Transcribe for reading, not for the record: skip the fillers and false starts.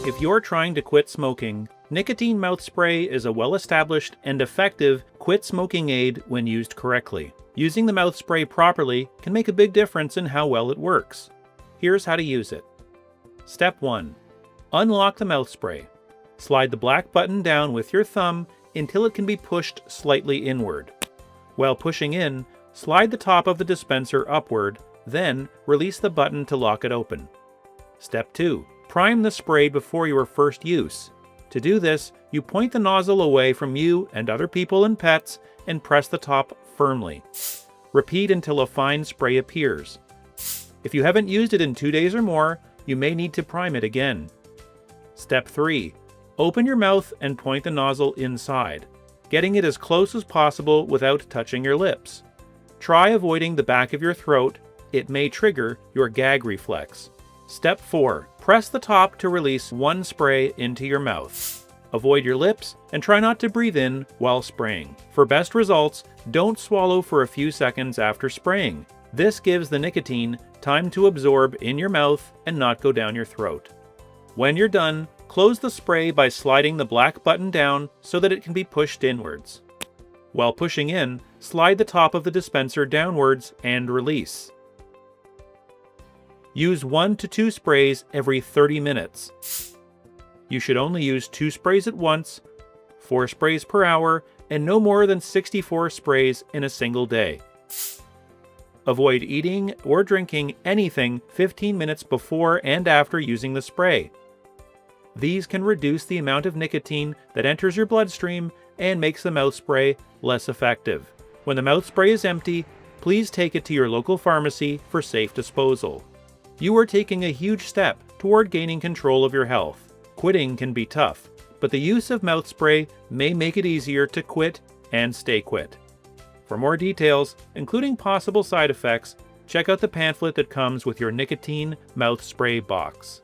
If you're trying to quit smoking, Nicotine Mouth Spray is a well-established and effective quit smoking aid when used correctly. Using the mouth spray properly can make a big difference in how well it works. Here's how to use it. Step 1. Unlock the mouth spray. Slide the black button down with your thumb until it can be pushed slightly inward. While pushing in, slide the top of the dispenser upward, then release the button to lock it open. Step 2. Prime the spray before your first use. To do this, you point the nozzle away from you and other people and pets and press the top firmly. Repeat until a fine spray appears. If you haven't used it in 2 days or more, you may need to prime it again. Step 3. Open your mouth and point the nozzle inside, getting it as close as possible without touching your lips. Try avoiding the back of your throat. It may trigger your gag reflex. Step 4. Press the top to release one spray into your mouth. Avoid your lips and try not to breathe in while spraying. For best results, don't swallow for a few seconds after spraying. This gives the nicotine time to absorb in your mouth and not go down your throat. When you're done, close the spray by sliding the black button down so that it can be pushed inwards. While pushing in, slide the top of the dispenser downwards and release. Use 1 to 2 sprays every 30 minutes. You should only use 2 sprays at once, 4 sprays per hour, and no more than 64 sprays in a single day. Avoid eating or drinking anything 15 minutes before and after using the spray. These can reduce the amount of nicotine that enters your bloodstream and makes the mouth spray less effective. When the mouth spray is empty, please take it to your local pharmacy for safe disposal. You are taking a huge step toward gaining control of your health. Quitting can be tough, but the use of mouth spray may make it easier to quit and stay quit. For more details, including possible side effects, check out the pamphlet that comes with your Nicotine Mouth Spray box.